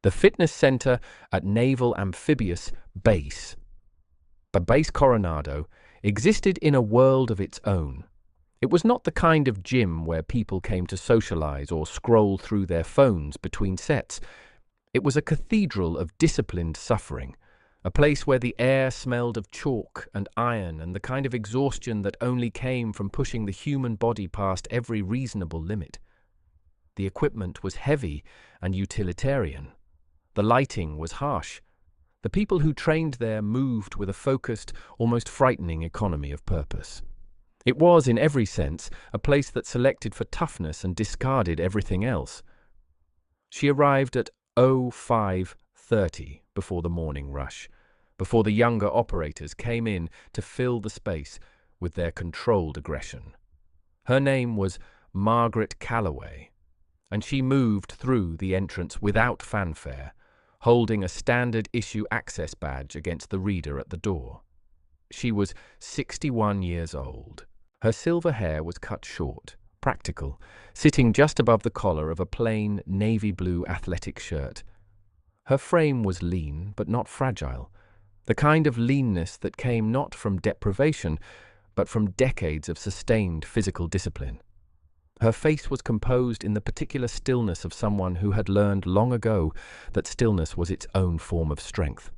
the fitness center at Naval Amphibious Base. But Base Coronado existed in a world of its own. It was not the kind of gym where people came to socialize or scroll through their phones between sets. It was a cathedral of disciplined suffering, a place where the air smelled of chalk and iron and the kind of exhaustion that only came from pushing the human body past every reasonable limit. The equipment was heavy and utilitarian. The lighting was harsh. The people who trained there moved with a focused, almost frightening economy of purpose. It was, in every sense, a place that selected for toughness and discarded everything else. She arrived at 05:30 before the morning rush, before the younger operators came in to fill the space with their controlled aggression. Her name was Margaret Calloway, and she moved through the entrance without fanfare, holding a standard issue access badge against the reader at the door. She was 61 years old. Her silver hair was cut short, practical, sitting just above the collar of a plain navy blue athletic shirt. Her frame was lean but not fragile, the kind of leanness that came not from deprivation but from decades of sustained physical discipline. Her face was composed in the particular stillness of someone who had learned long ago that stillness was its own form of strength.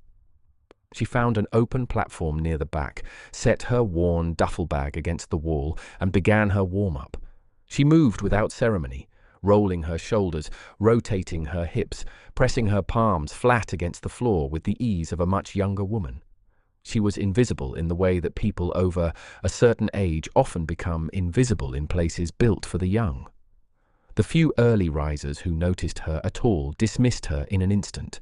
She found an open platform near the back, set her worn duffel bag against the wall, and began her warm-up. She moved without ceremony, rolling her shoulders, rotating her hips, pressing her palms flat against the floor with the ease of a much younger woman. She was invisible in the way that people over a certain age often become invisible in places built for the young. The few early risers who noticed her at all dismissed her in an instant.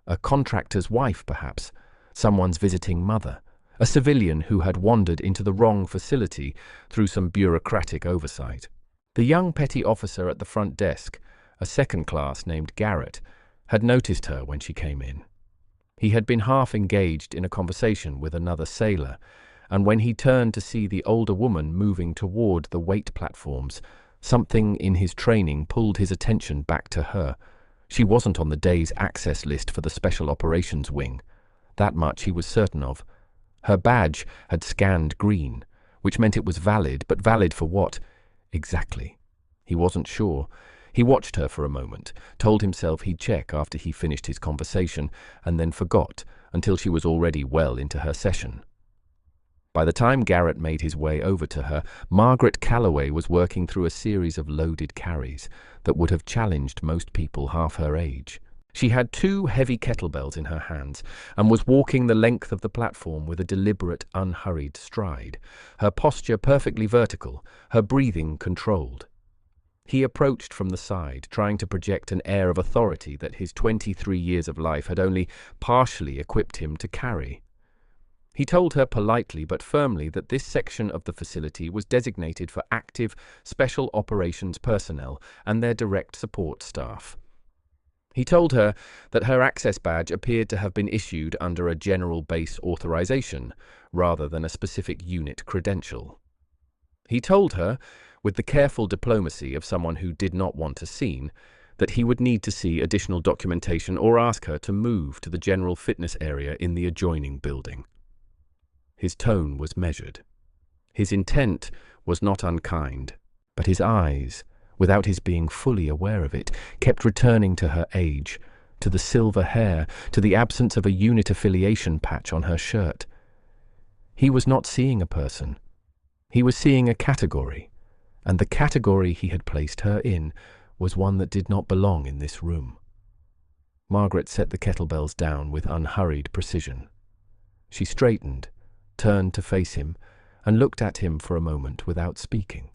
A contractor's wife, perhaps, someone's visiting mother, a civilian who had wandered into the wrong facility through some bureaucratic oversight. The young petty officer at the front desk, a second class named Garrett, had noticed her when she came in. He had been half engaged in a conversation with another sailor, and when he turned to see the older woman moving toward the weight platforms, something in his training pulled his attention back to her. She wasn't on the day's access list for the Special Operations Wing. That much he was certain of. Her badge had scanned green, which meant it was valid, but valid for what? Exactly. He wasn't sure. He watched her for a moment, told himself he'd check after he finished his conversation, and then forgot until she was already well into her session. By the time Garrett made his way over to her, Margaret Calloway was working through a series of loaded carries that would have challenged most people half her age. She had 2 heavy kettlebells in her hands and was walking the length of the platform with a deliberate, unhurried stride, her posture perfectly vertical, her breathing controlled. He approached from the side, trying to project an air of authority that his 23 years of life had only partially equipped him to carry. He told her politely but firmly that this section of the facility was designated for active special operations personnel and their direct support staff. He told her that her access badge appeared to have been issued under a general base authorization, rather than a specific unit credential. He told her, with the careful diplomacy of someone who did not want a scene, that he would need to see additional documentation or ask her to move to the general fitness area in the adjoining building. His tone was measured. His intent was not unkind, but his eyes, without his being fully aware of it, kept returning to her age, to the silver hair, to the absence of a unit affiliation patch on her shirt. He was not seeing a person. He was seeing a category, and the category he had placed her in was one that did not belong in this room. Margaret set the kettlebells down with unhurried precision. She straightened, turned to face him, and looked at him for a moment without speaking.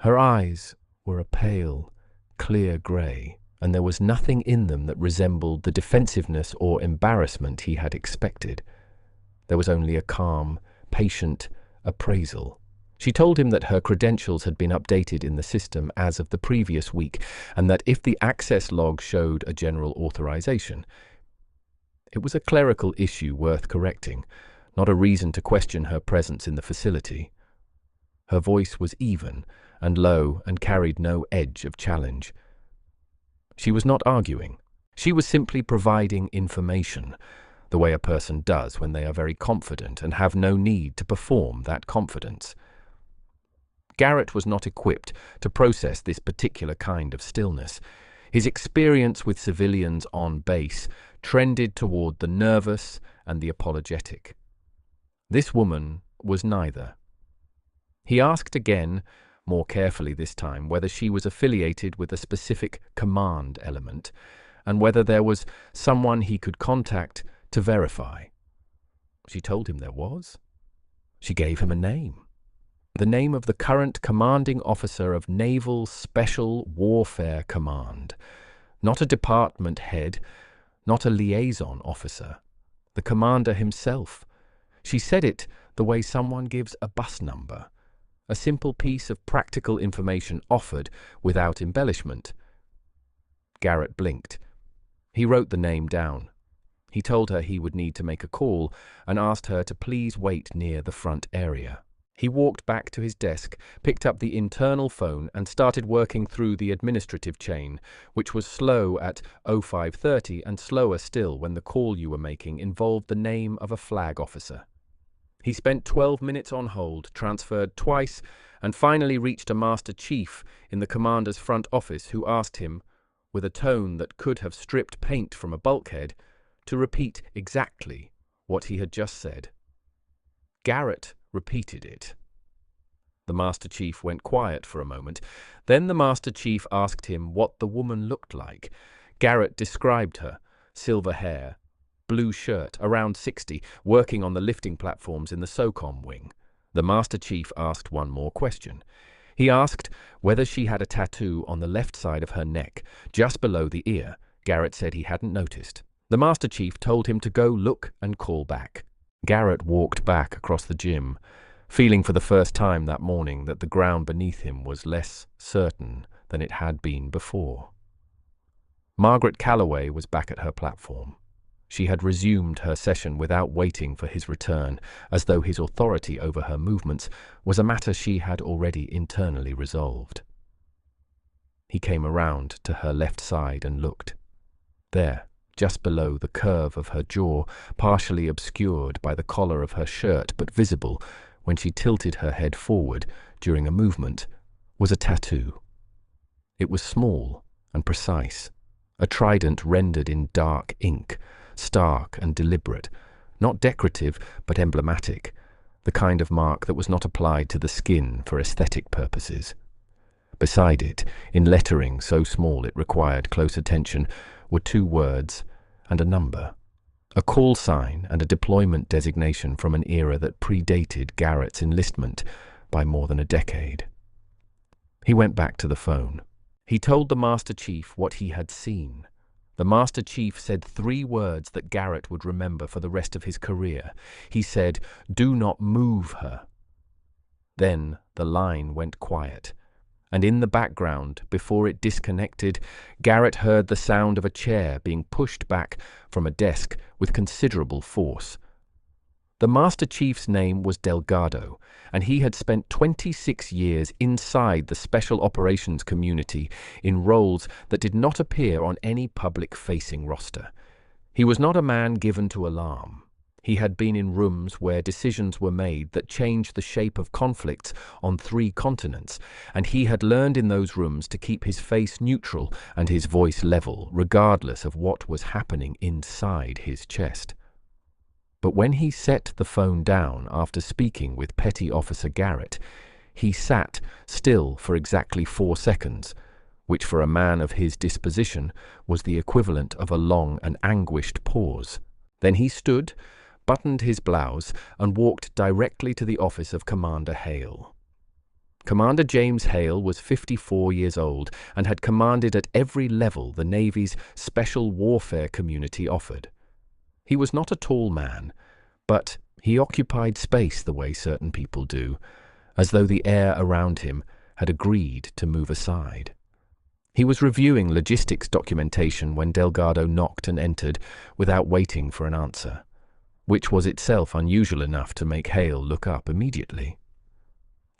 Her eyes were a pale, clear grey, and there was nothing in them that resembled the defensiveness or embarrassment he had expected. There was only a calm, patient appraisal. She told him that her credentials had been updated in the system as of the previous week, and that if the access log showed a general authorization, it was a clerical issue worth correcting, not a reason to question her presence in the facility. Her voice was even and low and carried no edge of challenge. She was not arguing. She was simply providing information, the way a person does when they are very confident and have no need to perform that confidence. Garrett was not equipped to process this particular kind of stillness. His experience with civilians on base trended toward the nervous and the apologetic. This woman was neither. He asked again, more carefully this time, whether she was affiliated with a specific command element and whether there was someone he could contact to verify. She told him there was. She gave him a name. The name of the current commanding officer of Naval Special Warfare Command. Not a department head, not a liaison officer. The commander himself. She said it the way someone gives a bus number. A simple piece of practical information offered without embellishment. Garrett blinked. He wrote the name down. He told her he would need to make a call and asked her to please wait near the front area. He walked back to his desk, picked up the internal phone and started working through the administrative chain, which was slow at 0530 and slower still when the call you were making involved the name of a flag officer. He spent 12 minutes on hold, transferred twice, and finally reached a master chief in the commander's front office who asked him, with a tone that could have stripped paint from a bulkhead, to repeat exactly what he had just said. Garrett repeated it. The Master Chief went quiet for a moment. Then the Master Chief asked him what the woman looked like. Garrett described her: silver hair, blue shirt, around 60, working on the lifting platforms in the SOCOM wing. The Master Chief asked one more question. He asked whether she had a tattoo on the left side of her neck, just below the ear. Garrett said he hadn't noticed. The Master Chief told him to go look and call back. Garrett walked back across the gym, feeling for the first time that morning that the ground beneath him was less certain than it had been before. Margaret Calloway was back at her platform. She had resumed her session without waiting for his return, as though his authority over her movements was a matter she had already internally resolved. He came around to her left side and looked. There, just below the curve of her jaw, partially obscured by the collar of her shirt but visible when she tilted her head forward during a movement, was a tattoo. It was small and precise, a trident rendered in dark ink, stark and deliberate, not decorative but emblematic, the kind of mark that was not applied to the skin for aesthetic purposes. Beside it, in lettering so small it required close attention, were 2 words and a number, a call sign and a deployment designation from an era that predated Garrett's enlistment by more than a decade. He went back to the phone. He told the Master Chief what he had seen. The Master Chief said 3 words that Garrett would remember for the rest of his career. He said, "Do not move her." Then the line went quiet, and in the background, before it disconnected, Garrett heard the sound of a chair being pushed back from a desk with considerable force. The Master Chief's name was Delgado, and he had spent 26 years inside the Special Operations community in roles that did not appear on any public-facing roster. He was not a man given to alarm. He had been in rooms where decisions were made that changed the shape of conflicts on 3 continents, and he had learned in those rooms to keep his face neutral and his voice level, regardless of what was happening inside his chest. But when he set the phone down after speaking with Petty Officer Garrett, he sat still for exactly 4 seconds, which for a man of his disposition was the equivalent of a long and anguished pause. Then he stood, buttoned his blouse, and walked directly to the office of Commander Hale. Commander James Hale was 54 years old and had commanded at every level the Navy's Special Warfare community offered. He was not a tall man, but he occupied space the way certain people do, as though the air around him had agreed to move aside. He was reviewing logistics documentation when Delgado knocked and entered without waiting for an answer, which was itself unusual enough to make Hale look up immediately.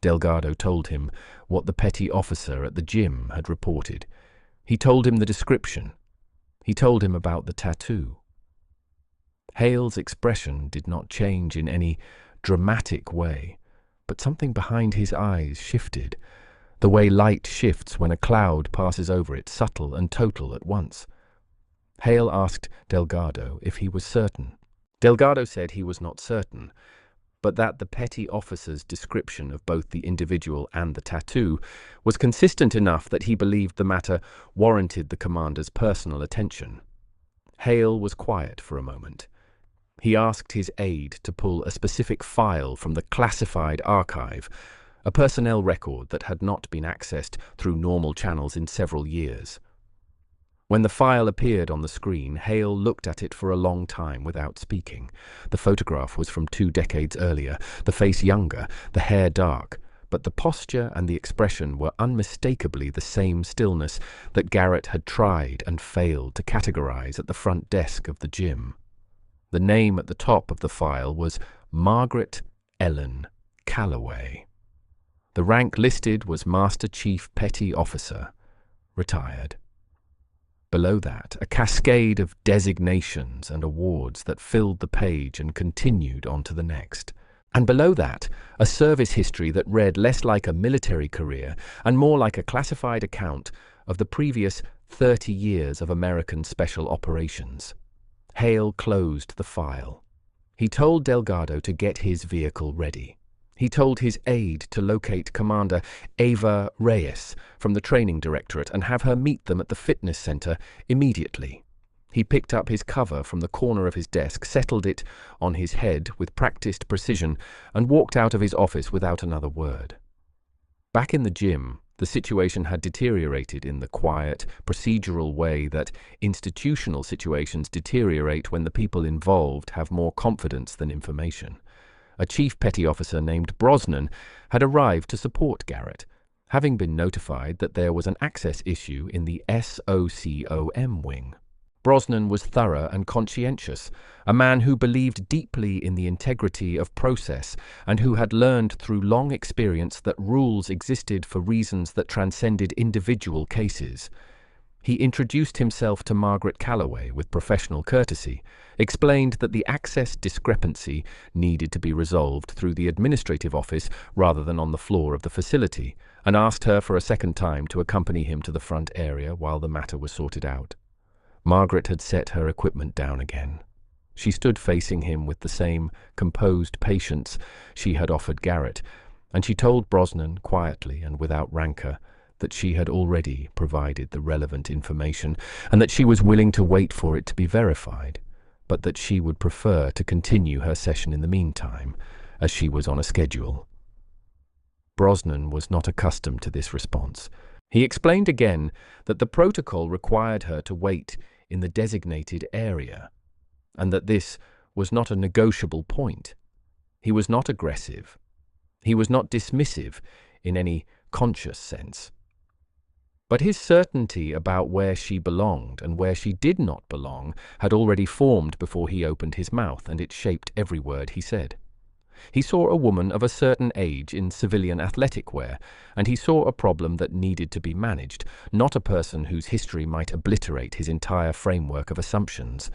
Delgado told him what the petty officer at the gym had reported. He told him the description. He told him about the tattoo. Hale's expression did not change in any dramatic way, but something behind his eyes shifted, the way light shifts when a cloud passes over it, subtle and total at once. Hale asked Delgado if he was certain. Delgado said he was not certain, but that the petty officer's description of both the individual and the tattoo was consistent enough that he believed the matter warranted the commander's personal attention. Hale was quiet for a moment. He asked his aide to pull a specific file from the classified archive, a personnel record that had not been accessed through normal channels in several years. When the file appeared on the screen, Hale looked at it for a long time without speaking. The photograph was from 2 decades earlier, the face younger, the hair dark, but the posture and the expression were unmistakably the same stillness that Garrett had tried and failed to categorize at the front desk of the gym. The name at the top of the file was Margaret Ellen Calloway. The rank listed was Master Chief Petty Officer, retired. Below that, a cascade of designations and awards that filled the page and continued on to the next. And below that, a service history that read less like a military career and more like a classified account of the previous 30 years of American special operations. Hale closed the file. He told Delgado to get his vehicle ready. He told his aide to locate Commander Ava Reyes from the training directorate and have her meet them at the fitness center immediately. He picked up his cover from the corner of his desk, settled it on his head with practiced precision, and walked out of his office without another word. Back in the gym, the situation had deteriorated in the quiet, procedural way that institutional situations deteriorate when the people involved have more confidence than information. A chief petty officer named Brosnan had arrived to support Garrett, having been notified that there was an access issue in the SOCOM wing. Brosnan was thorough and conscientious, a man who believed deeply in the integrity of process and who had learned through long experience that rules existed for reasons that transcended individual cases. He introduced himself to Margaret Calloway with professional courtesy, explained that the access discrepancy needed to be resolved through the administrative office rather than on the floor of the facility, and asked her for a second time to accompany him to the front area while the matter was sorted out. Margaret had set her equipment down again. She stood facing him with the same composed patience she had offered Garrett, and she told Brosnan quietly and without rancor that she had already provided the relevant information and that she was willing to wait for it to be verified, but that she would prefer to continue her session in the meantime, as she was on a schedule. Brosnan was not accustomed to this response. He explained again that the protocol required her to wait in the designated area, and that this was not a negotiable point. He was not aggressive. He was not dismissive in any conscious sense. But his certainty about where she belonged and where she did not belong had already formed before he opened his mouth, and it shaped every word he said. He saw a woman of a certain age in civilian athletic wear, and he saw a problem that needed to be managed, not a person whose history might obliterate his entire framework of assumptions.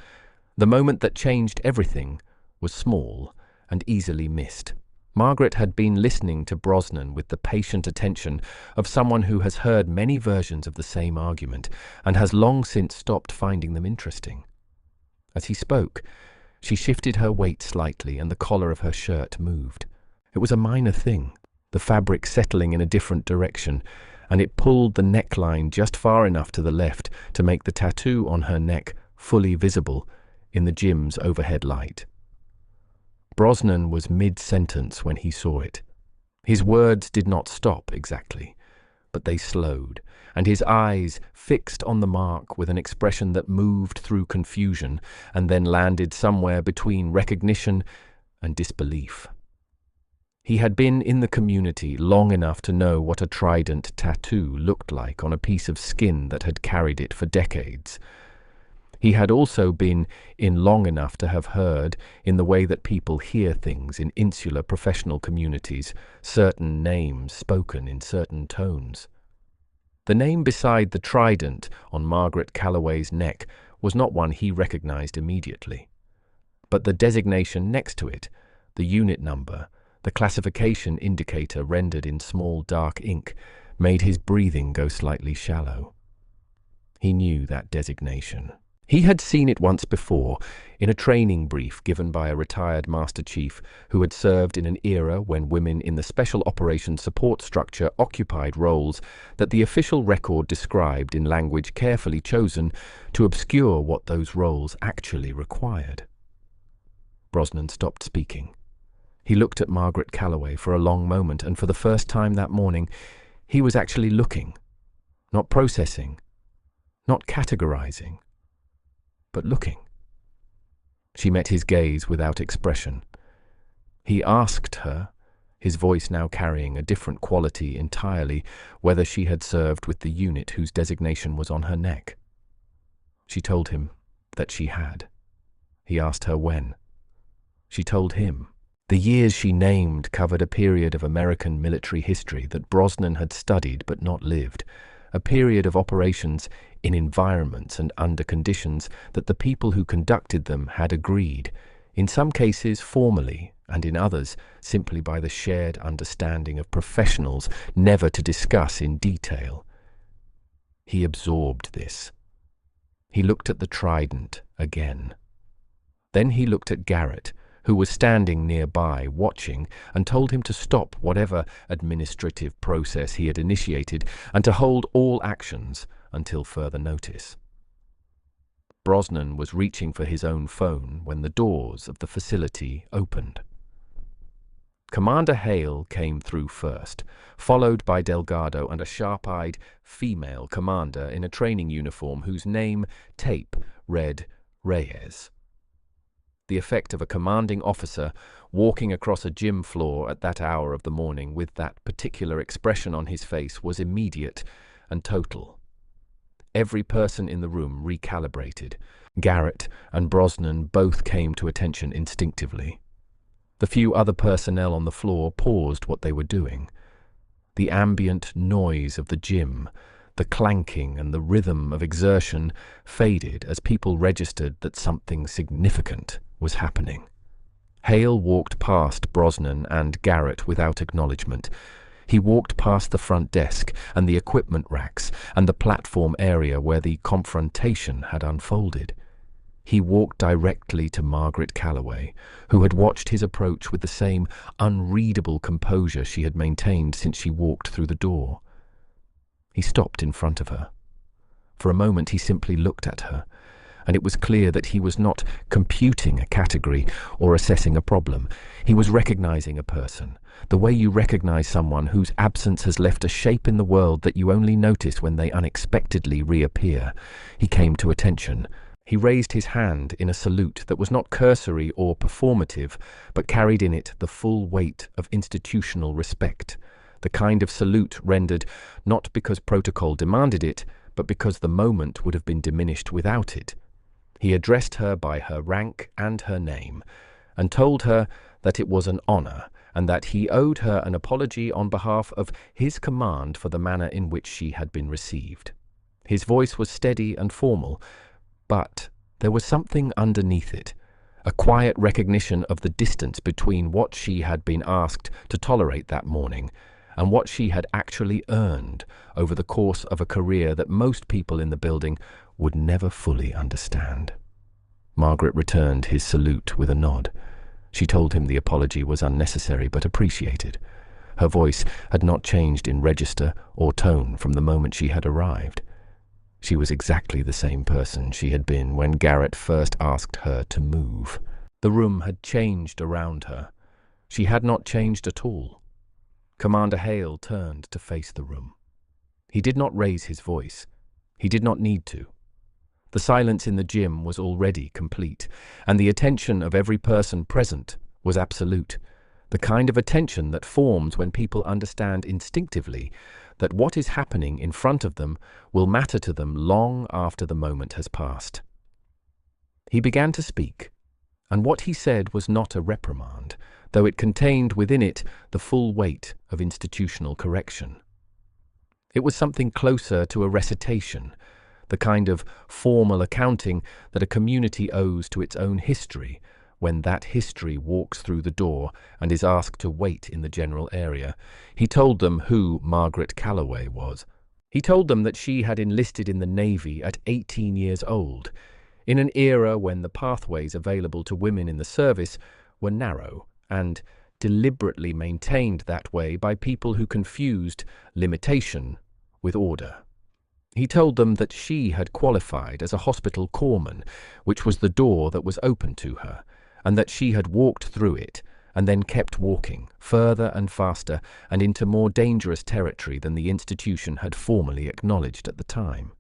The moment that changed everything was small and easily missed. Margaret had been listening to Brosnan with the patient attention of someone who has heard many versions of the same argument and has long since stopped finding them interesting. As he spoke, she shifted her weight slightly and the collar of her shirt moved. It was a minor thing, the fabric settling in a different direction, and it pulled the neckline just far enough to the left to make the tattoo on her neck fully visible in the gym's overhead light. Brosnan was mid-sentence when he saw it. His words did not stop exactly, but they slowed, and his eyes fixed on the mark with an expression that moved through confusion and then landed somewhere between recognition and disbelief. He had been in the community long enough to know what a trident tattoo looked like on a piece of skin that had carried it for decades. He had also been in long enough to have heard, in the way that people hear things in insular professional communities, certain names spoken in certain tones. The name beside the trident on Margaret Calloway's neck was not one he recognized immediately. But the designation next to it, the unit number, the classification indicator rendered in small dark ink, made his breathing go slightly shallow. He knew that designation. He had seen it once before, in a training brief given by a retired Master Chief who had served in an era when women in the Special Operations Support Structure occupied roles that the official record described in language carefully chosen to obscure what those roles actually required. Brosnan stopped speaking. He looked at Margaret Calloway for a long moment, and for the first time that morning, he was actually looking, not processing, not categorizing, but looking. She met his gaze without expression. He asked her, his voice now carrying a different quality entirely, whether she had served with the unit whose designation was on her neck. She told him that she had. He asked her when. She told him. The years she named covered a period of American military history that Brosnan had studied but not lived, a period of operations in environments and under conditions that the people who conducted them had agreed, in some cases formally, and in others simply by the shared understanding of professionals, never to discuss in detail. He absorbed this. He looked at the trident again. Then he looked at Garrett, who was standing nearby watching, and told him to stop whatever administrative process he had initiated and to hold all actions until further notice. Brosnan was reaching for his own phone when the doors of the facility opened. Commander Hale came through first, followed by Delgado and a sharp-eyed female commander in a training uniform whose name, tape, read Reyes. The effect of a commanding officer walking across a gym floor at that hour of the morning with that particular expression on his face was immediate and total. Every person in the room recalibrated. Garrett and Brosnan both came to attention instinctively. The few other personnel on the floor paused what they were doing. The ambient noise of the gym, the clanking and the rhythm of exertion faded as people registered that something significant was happening. Hale walked past Brosnan and Garrett without acknowledgement. He walked past the front desk and the equipment racks and the platform area where the confrontation had unfolded. He walked directly to Margaret Calloway, who had watched his approach with the same unreadable composure she had maintained since she walked through the door. He stopped in front of her. For a moment he simply looked at her, and it was clear that he was not computing a category or assessing a problem. He was recognizing a person, the way you recognize someone whose absence has left a shape in the world that you only notice when they unexpectedly reappear. He came to attention. He raised his hand in a salute that was not cursory or performative, but carried in it the full weight of institutional respect, the kind of salute rendered not because protocol demanded it, but because the moment would have been diminished without it. He addressed her by her rank and her name, and told her that it was an honor, and that he owed her an apology on behalf of his command for the manner in which she had been received. His voice was steady and formal, but there was something underneath it, a quiet recognition of the distance between what she had been asked to tolerate that morning and what she had actually earned over the course of a career that most people in the building would never fully understand. Margaret returned his salute with a nod. She told him the apology was unnecessary but appreciated. Her voice had not changed in register or tone from the moment she had arrived. She was exactly the same person she had been when Garrett first asked her to move. The room had changed around her. She had not changed at all. Commander Hale turned to face the room. He did not raise his voice. He did not need to. The silence in the gym was already complete, and the attention of every person present was absolute, the kind of attention that forms when people understand instinctively that what is happening in front of them will matter to them long after the moment has passed. He began to speak, and what he said was not a reprimand, though it contained within it the full weight of institutional correction. It was something closer to a recitation, the kind of formal accounting that a community owes to its own history when that history walks through the door and is asked to wait in the general area. He told them who Margaret Calloway was. He told them that she had enlisted in the Navy at 18 years old, in an era when the pathways available to women in the service were narrow and deliberately maintained that way by people who confused limitation with order. He told them that she had qualified as a hospital corpsman, which was the door that was open to her, and that she had walked through it and then kept walking further and faster and into more dangerous territory than the institution had formally acknowledged at the time.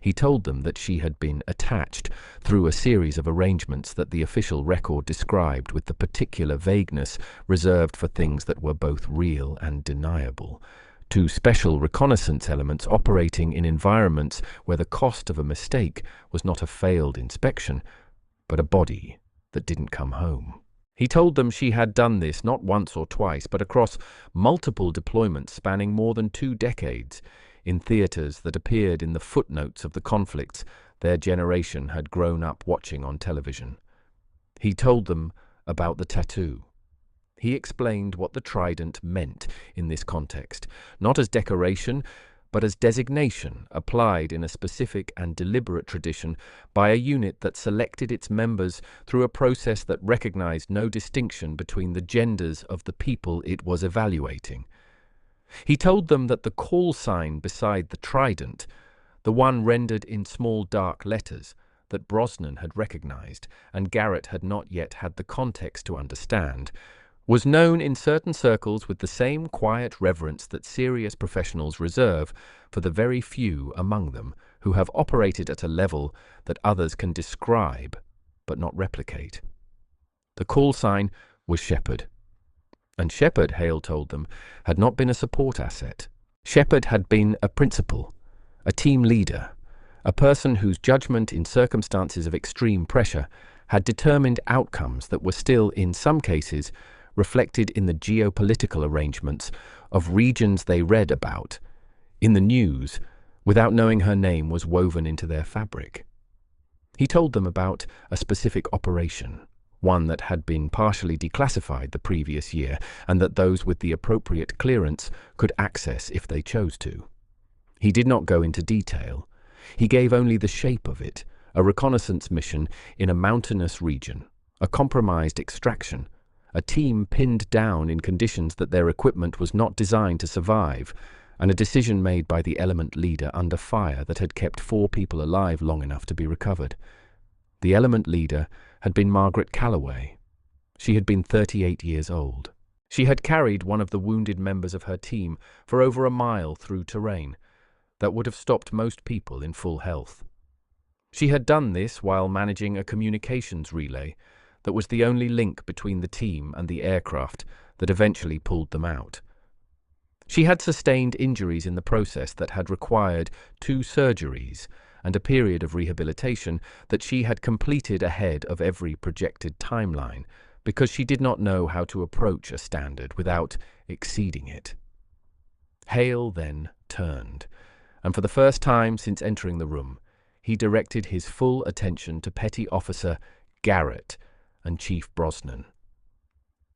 He told them that she had been attached through a series of arrangements that the official record described with the particular vagueness reserved for things that were both real and deniable, to special reconnaissance elements operating in environments where the cost of a mistake was not a failed inspection, but a body that didn't come home. He told them she had done this not once or twice, but across multiple deployments spanning more than 2 decades, in theaters that appeared in the footnotes of the conflicts their generation had grown up watching on television. He told them about the tattoo. He explained what the trident meant in this context, not as decoration, but as designation applied in a specific and deliberate tradition by a unit that selected its members through a process that recognized no distinction between the genders of the people it was evaluating. He told them that the call sign beside the trident, the one rendered in small dark letters that Brosnan had recognized and Garrett had not yet had the context to understand, was known in certain circles with the same quiet reverence that serious professionals reserve for the very few among them who have operated at a level that others can describe but not replicate. The call sign was Shepherd. And Shepherd, Hale told them, had not been a support asset. Shepherd had been a principal, a team leader, a person whose judgment in circumstances of extreme pressure had determined outcomes that were still, in some cases, reflected in the geopolitical arrangements of regions they read about in the news without knowing her name was woven into their fabric. He told them about a specific operation, one that had been partially declassified the previous year and that those with the appropriate clearance could access if they chose to. He did not go into detail. He gave only the shape of it, a reconnaissance mission in a mountainous region, a compromised extraction, a team pinned down in conditions that their equipment was not designed to survive, and a decision made by the element leader under fire that had kept 4 people alive long enough to be recovered. The element leader had been Margaret Calloway. She had been 38 years old. She had carried one of the wounded members of her team for over a mile through terrain that would have stopped most people in full health. She had done this while managing a communications relay that was the only link between the team and the aircraft that eventually pulled them out. She had sustained injuries in the process that had required 2 surgeries and a period of rehabilitation that she had completed ahead of every projected timeline because she did not know how to approach a standard without exceeding it. Hale then turned, and for the first time since entering the room, he directed his full attention to Petty Officer Garrett and Chief Brosnan.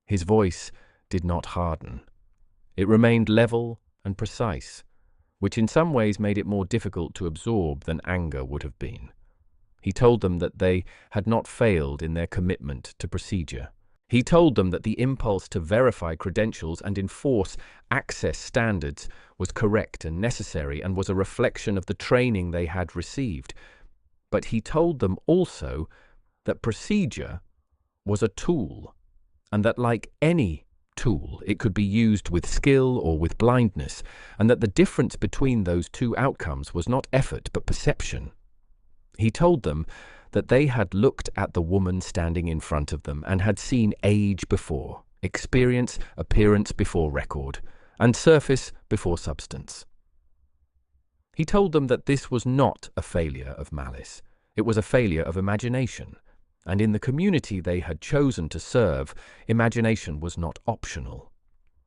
His voice did not harden. It remained level and precise, which in some ways made it more difficult to absorb than anger would have been. He told them that they had not failed in their commitment to procedure. He told them that the impulse to verify credentials and enforce access standards was correct and necessary and was a reflection of the training they had received. But he told them also that procedure was a tool, and that like any tool, it could be used with skill or with blindness, and that the difference between those 2 outcomes was not effort but perception. He told them that they had looked at the woman standing in front of them and had seen age before, experience, appearance before record, and surface before substance. He told them that this was not a failure of malice. It was a failure of imagination, and in the community they had chosen to serve, imagination was not optional.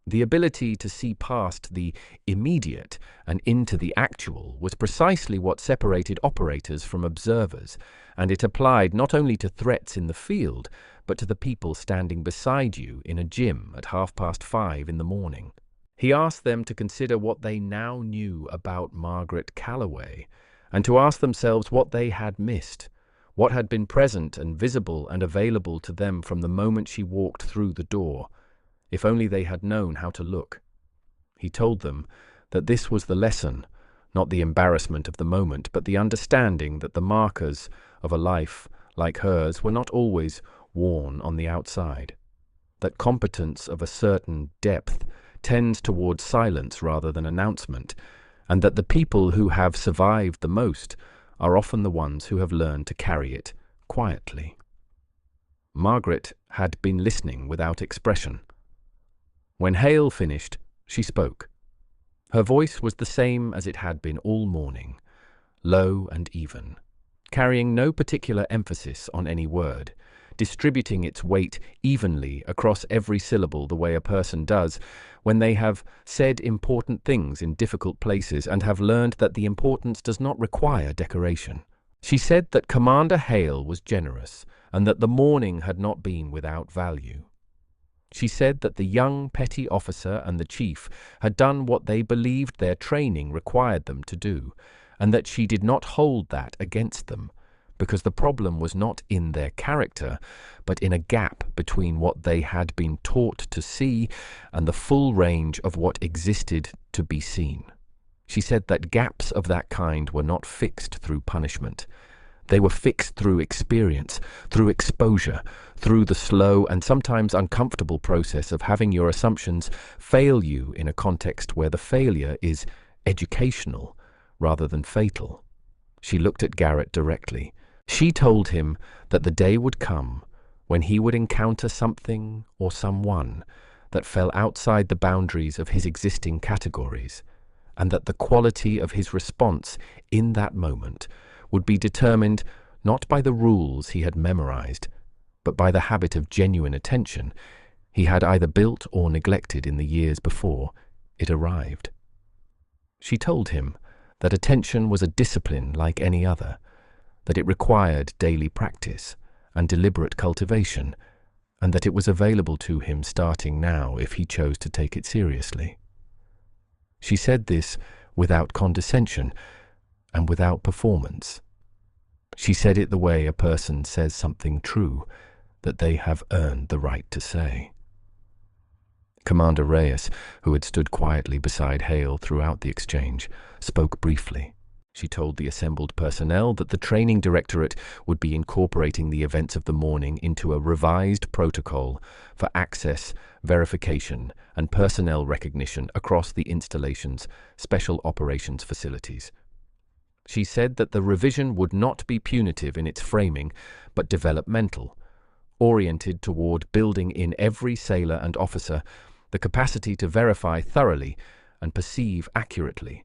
The ability to see past the immediate and into the actual was precisely what separated operators from observers, and it applied not only to threats in the field, but to the people standing beside you in a gym at 5:30 in the morning. He asked them to consider what they now knew about Margaret Calloway, and to ask themselves what they had missed, what had been present and visible and available to them from the moment she walked through the door. If only they had known how to look. He told them that this was the lesson, not the embarrassment of the moment, but the understanding that the markers of a life like hers were not always worn on the outside, that competence of a certain depth tends towards silence rather than announcement, and that the people who have survived the most are often the ones who have learned to carry it quietly. Margaret had been listening without expression. When Hale finished, she spoke. Her voice was the same as it had been all morning, low and even, carrying no particular emphasis on any word, distributing its weight evenly across every syllable the way a person does when they have said important things in difficult places and have learned that the importance does not require decoration. She said that Commander Hale was generous and that the morning had not been without value. She said that the young petty officer and the chief had done what they believed their training required them to do, and that she did not hold that against them, because the problem was not in their character, but in a gap between what they had been taught to see and the full range of what existed to be seen. She said that gaps of that kind were not fixed through punishment. They were fixed through experience, through exposure, through the slow and sometimes uncomfortable process of having your assumptions fail you in a context where the failure is educational rather than fatal. She looked at Garrett directly. She told him that the day would come when he would encounter something or someone that fell outside the boundaries of his existing categories, and that the quality of his response in that moment would be determined not by the rules he had memorized, but by the habit of genuine attention he had either built or neglected in the years before it arrived. She told him that attention was a discipline like any other, that it required daily practice and deliberate cultivation, and that it was available to him starting now if he chose to take it seriously. She said this without condescension and without performance. She said it the way a person says something true that they have earned the right to say. Commander Reyes, who had stood quietly beside Hale throughout the exchange, spoke briefly. She told the assembled personnel that the training directorate would be incorporating the events of the morning into a revised protocol for access, verification, and personnel recognition across the installation's special operations facilities. She said that the revision would not be punitive in its framing, but developmental, oriented toward building in every sailor and officer the capacity to verify thoroughly and perceive accurately,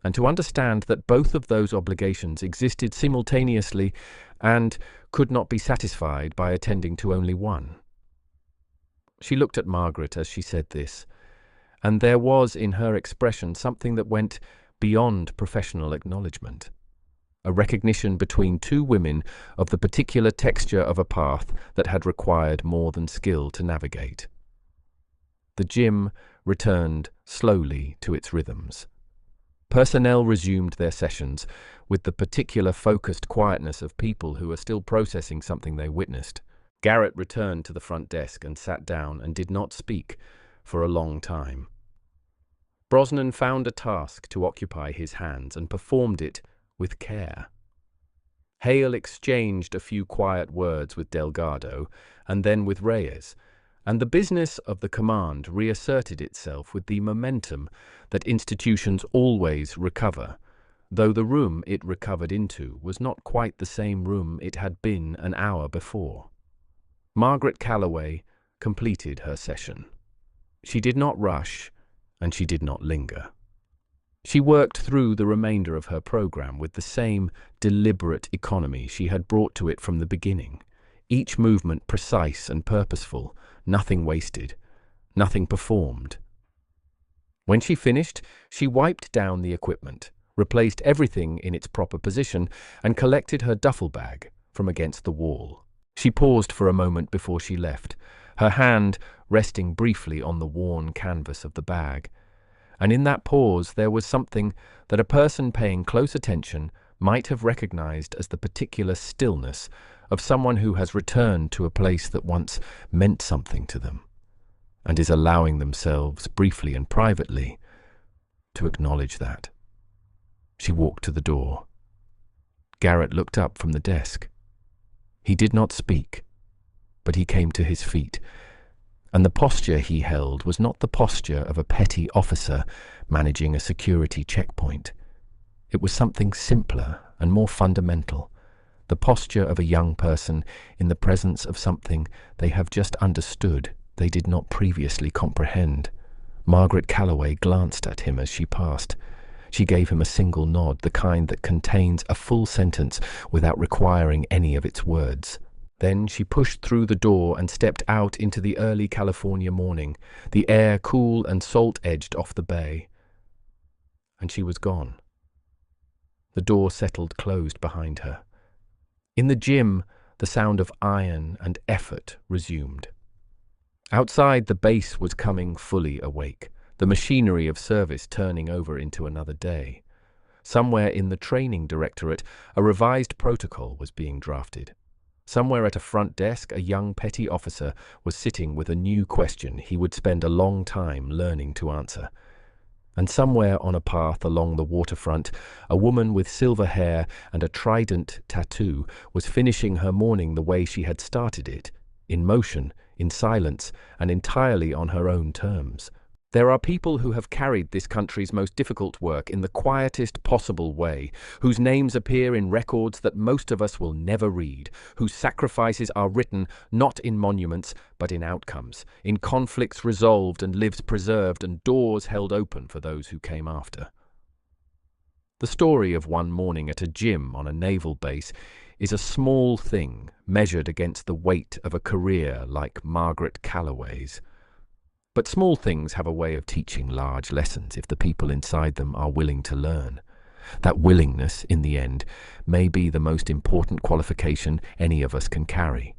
and to understand that both of those obligations existed simultaneously and could not be satisfied by attending to only one. She looked at Margaret as she said this, and there was in her expression something that went beyond professional acknowledgement, a recognition between two women of the particular texture of a path that had required more than skill to navigate. The gym returned slowly to its rhythms. Personnel resumed their sessions with the particular focused quietness of people who are still processing something they witnessed. Garrett returned to the front desk and sat down and did not speak for a long time. Brosnan found a task to occupy his hands and performed it with care. Hale exchanged a few quiet words with Delgado and then with Reyes, and the business of the command reasserted itself with the momentum that institutions always recover, though the room it recovered into was not quite the same room it had been an hour before. Margaret Calloway completed her session. She did not rush, and she did not linger. She worked through the remainder of her program with the same deliberate economy she had brought to it from the beginning, each movement precise and purposeful, nothing wasted, nothing performed, When she finished, she wiped down the equipment, replaced everything in its proper position, and collected her duffel bag from against the wall. She paused for a moment before she left, her hand resting briefly on the worn canvas of the bag. And in that pause there was something that a person paying close attention might have recognized as the particular stillness of someone who has returned to a place that once meant something to them, and is allowing themselves, briefly and privately, to acknowledge that. She walked to the door. Garrett looked up from the desk. He did not speak, but he came to his feet, and the posture he held was not the posture of a petty officer managing a security checkpoint. It was something simpler and more fundamental, the posture of a young person in the presence of something they have just understood they did not previously comprehend. Margaret Calloway glanced at him as she passed. She gave him a single nod, the kind that contains a full sentence without requiring any of its words. Then she pushed through the door and stepped out into the early California morning, the air cool and salt-edged off the bay. And she was gone. The door settled closed behind her. In the gym, the sound of iron and effort resumed. Outside, the base was coming fully awake, the machinery of service turning over into another day. Somewhere in the training directorate, a revised protocol was being drafted. Somewhere at a front desk, a young petty officer was sitting with a new question he would spend a long time learning to answer. And somewhere on a path along the waterfront, a woman with silver hair and a trident tattoo was finishing her morning the way she had started it, in motion, in silence, and entirely on her own terms. There are people who have carried this country's most difficult work in the quietest possible way, whose names appear in records that most of us will never read, whose sacrifices are written not in monuments but in outcomes, in conflicts resolved and lives preserved and doors held open for those who came after. The story of one morning at a gym on a naval base is a small thing measured against the weight of a career like Margaret Calloway's. But small things have a way of teaching large lessons if the people inside them are willing to learn. That willingness, in the end, may be the most important qualification any of us can carry.